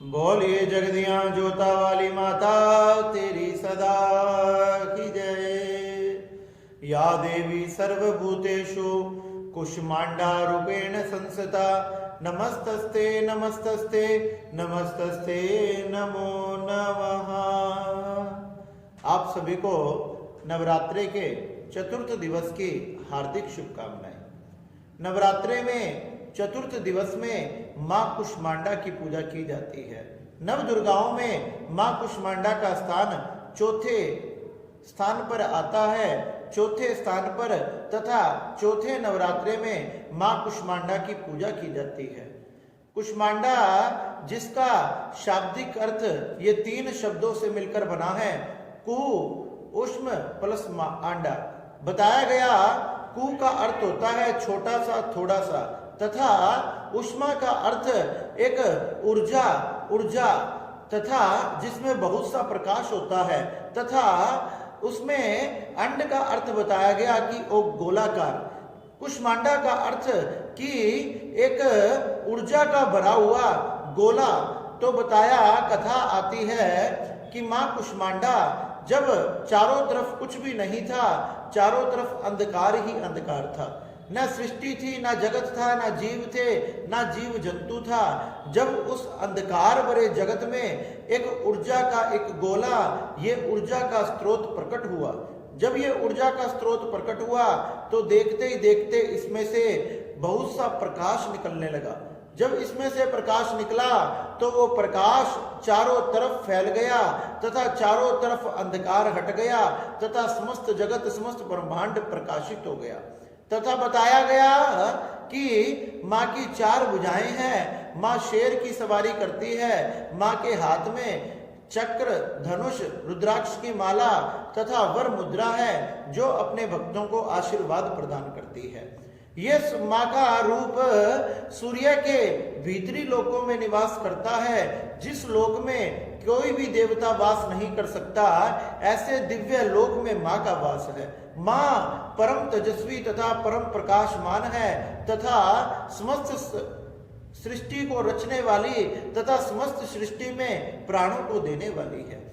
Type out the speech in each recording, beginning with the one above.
बोलिए जगदियां जोता वाली माता तेरी सदा की जय। या देवी सर्वभूतेषु कुष्मांडा रूपेण संस्थिता नमस्तस्ते नमस्तस्ते नमस्तस्ते नमो नमः। आप सभी को नवरात्रि के चतुर्थ दिवस की हार्दिक शुभकामनाएं। नवरात्रि में चतुर्थ दिवस में मां कुष्मांडा की पूजा की जाती है। नव दुर्गाओं में मां कुष्मांडा का स्थान चौथे स्थान पर आता है। चौथे स्थान पर तथा चौथे नवरात्रे में मां कुष्मांडा की पूजा की जाती है। कुष्मांडा जिसका शाब्दिक अर्थ ये तीन शब्दों से मिलकर बना है, कु उष्म प्लस आंडा। बताया गया कु का अर्थ होता है छोटा सा, थोड़ा सा, तथा उष्मा का अर्थ एक ऊर्जा तथा जिसमें बहुत सा प्रकाश होता है, तथा उसमें अंड का अर्थ बताया गया कि वो गोलाकार। कुष्मांडा का अर्थ कि एक ऊर्जा का भरा हुआ गोला। तो बताया, कथा आती है कि मां कुष्मांडा जब चारों तरफ कुछ भी नहीं था, चारों तरफ अंधकार ही अंधकार था, न सृष्टि थी, न जगत था, न जीव थे, न जीव जंतु था। जब उस अंधकार भरे जगत में एक ऊर्जा का एक गोला, ये ऊर्जा का स्रोत प्रकट हुआ। जब ये ऊर्जा का स्रोत प्रकट हुआ तो देखते ही देखते इसमें से बहुत सा प्रकाश निकलने लगा। जब इसमें से प्रकाश निकला तो वो प्रकाश चारों तरफ फैल गया तथा चारों तरफ अंधकार हट गया तथा समस्त जगत, समस्त ब्रह्मांड प्रकाशित हो गया। तथा बताया गया कि माँ की चार भुजाएं हैं। माँ शेर की सवारी करती है। माँ के हाथ में चक्र, धनुष, रुद्राक्ष की माला तथा वर मुद्रा है, जो अपने भक्तों को आशीर्वाद प्रदान करती है। ये माँ का रूप सूर्य के भीतरी लोकों में निवास करता है। जिस लोक में कोई भी देवता वास नहीं कर सकता, ऐसे दिव्य लोक में माँ का वास है। माँ परम तेजस्वी तथा परम प्रकाशमान है तथा समस्त सृष्टि को रचने वाली तथा समस्त सृष्टि में प्राणों को देने वाली है।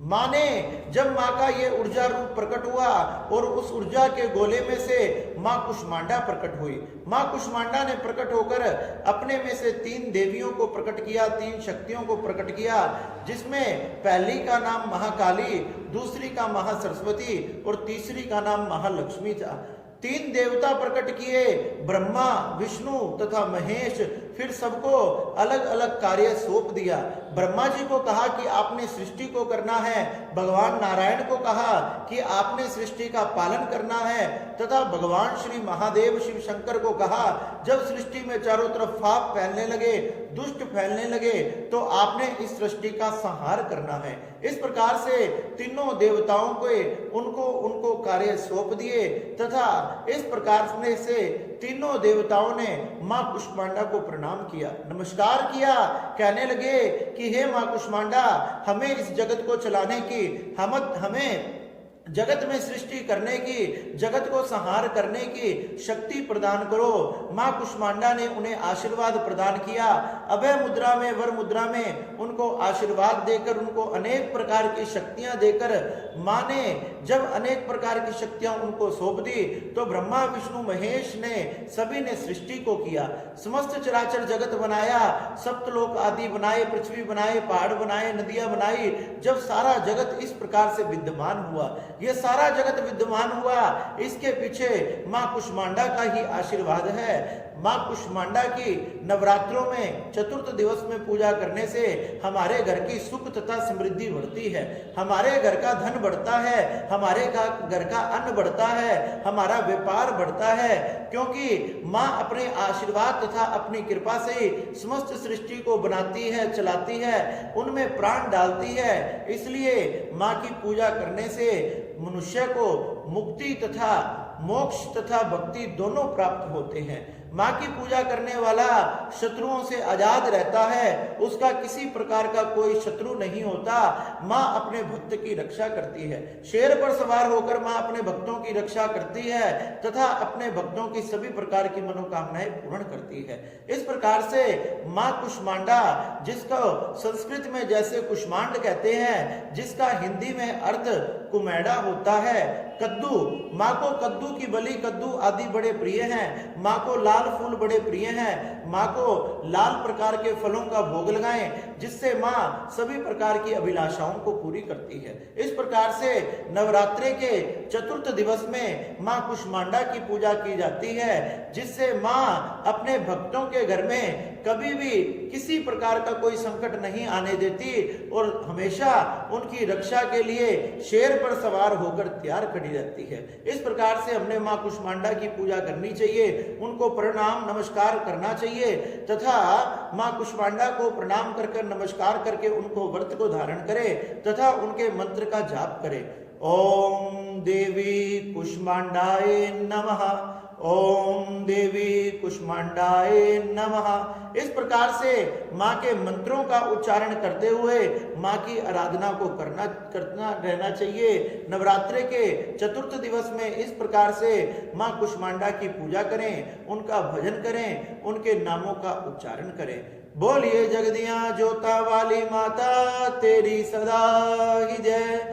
माँ ने जब माँ का ये ऊर्जा रूप प्रकट हुआ और उस ऊर्जा के गोले में से माँ कुष्मांडा प्रकट हुई। माँ कुष्मांडा ने प्रकट होकर अपने में से तीन देवियों को प्रकट किया, तीन शक्तियों को प्रकट किया, जिसमें पहली का नाम महाकाली, दूसरी का महासरस्वती और तीसरी का नाम महालक्ष्मी था। तीन देवता प्रकट किए, ब्रह्मा, विष्णु तथा महेश। फिर सबको अलग अलग कार्य सौंप दिया। ब्रह्मा जी को कहा कि आपने सृष्टि को करना है, भगवान नारायण को कहा कि आपने सृष्टि का पालन करना है, तथा भगवान श्री महादेव शिव शंकर को कहा जब सृष्टि में चारों तरफ पाप फैलने लगे, दुष्ट फैलने लगे, तो आपने इस सृष्टि का संहार करना है। इस प्रकार से तीनों देवताओं को उनको कार्य सौंप दिए तथा इस प्रकार से तीनों देवताओं ने मां कुष्मांडा को प्रणाम किया, नमस्कार किया। कहने लगे कि हे मां कुष्मांडा, हमें इस जगत को चलाने की, हमें जगत में सृष्टि करने की, जगत को संहार करने की शक्ति प्रदान करो। मां कुष्मांडा ने उन्हें आशीर्वाद प्रदान किया। अभय मुद्रा में, वर मुद्रा में उनको आशीर्वाद देकर, उनको अनेक प्रकार की शक्तियां देकर मां ने जब अनेक प्रकार की शक्तियां उनको सौंप दी तो ब्रह्मा, विष्णु, महेश ने सभी ने सृष्टि को किया, समस्त चराचर जगत बनाया, सप्तलोक आदि बनाए, पृथ्वी बनाए, पहाड़ बनाए, नदियां बनाई। जब सारा जगत इस प्रकार से विद्यमान हुआ, ये सारा जगत विद्यमान हुआ, इसके पीछे मां कुष्मांडा का ही आशीर्वाद है। मां कुष्मांडा की नवरात्रों में चतुर्थ दिवस में पूजा करने से हमारे घर की सुख तथा समृद्धि बढ़ती है, हमारे घर का धन बढ़ता है, हमारे घर का अन्न बढ़ता है, हमारा व्यापार बढ़ता है, क्योंकि मां अपने आशीर्वाद तथा अपनी कृपा से ही समस्त सृष्टि को बनाती है, चलाती है, उनमें प्राण डालती है। इसलिए मां की पूजा करने से मनुष्य को मुक्ति तथा मोक्ष तथा भक्ति दोनों प्राप्त होते हैं। माँ की पूजा करने वाला शत्रुओं से आजाद रहता है, उसका किसी प्रकार का कोई शत्रु नहीं होता। माँ अपने भक्त की रक्षा करती है, शेर पर सवार होकर माँ अपने भक्तों की रक्षा करती है तथा अपने भक्तों की सभी प्रकार की मनोकामनाएं पूर्ण करती है। इस प्रकार से माँ कुष्मांडा, जिसको संस्कृत में जैसे कुष्मांड कहते हैं, जिसका हिंदी में अर्थ कुमेड़ा होता है, कद्दू, माँ को कद्दू की बलि, कद्दू आदि बड़े प्रिय हैं। माँ को लाल फूल बड़े प्रिय हैं। माँ को लाल प्रकार के फलों का भोग लगाएं, जिससे माँ सभी प्रकार की अभिलाषाओं को पूरी करती है। इस प्रकार से नवरात्रि के चतुर्थ दिवस में माँ कुष्मांडा की पूजा की जाती है, जिससे माँ अपने भक्तों के घर में कभी भी किसी प्रकार का कोई संकट नहीं आने देती और हमेशा उनकी रक्षा के लिए शेर पर सवार होकर तैयार खड़ी रहती है। इस प्रकार से हमने माँ कुष्मांडा की पूजा करनी चाहिए, उनको प्रणाम नमस्कार करना चाहिए तथा माँ कुष्मांडा को प्रणाम कर नमस्कार करके उनको व्रत को धारण करें तथा उनके मंत्र का जाप करें। ओम देवी कुष्मांडाय नमः, ओम देवी कुष्मांडाय नमः। इस प्रकार से माँ के मंत्रों का उच्चारण करते हुए माँ की आराधना को करना रहना चाहिए। नवरात्रि के चतुर्थ दिवस में इस प्रकार से माँ कुष्मांडा की पूजा करें, उनका भजन करें, उनके नामों का उच्चारण करें। बोलिए जगदियां जोता वाली माता तेरी सदा ही जय।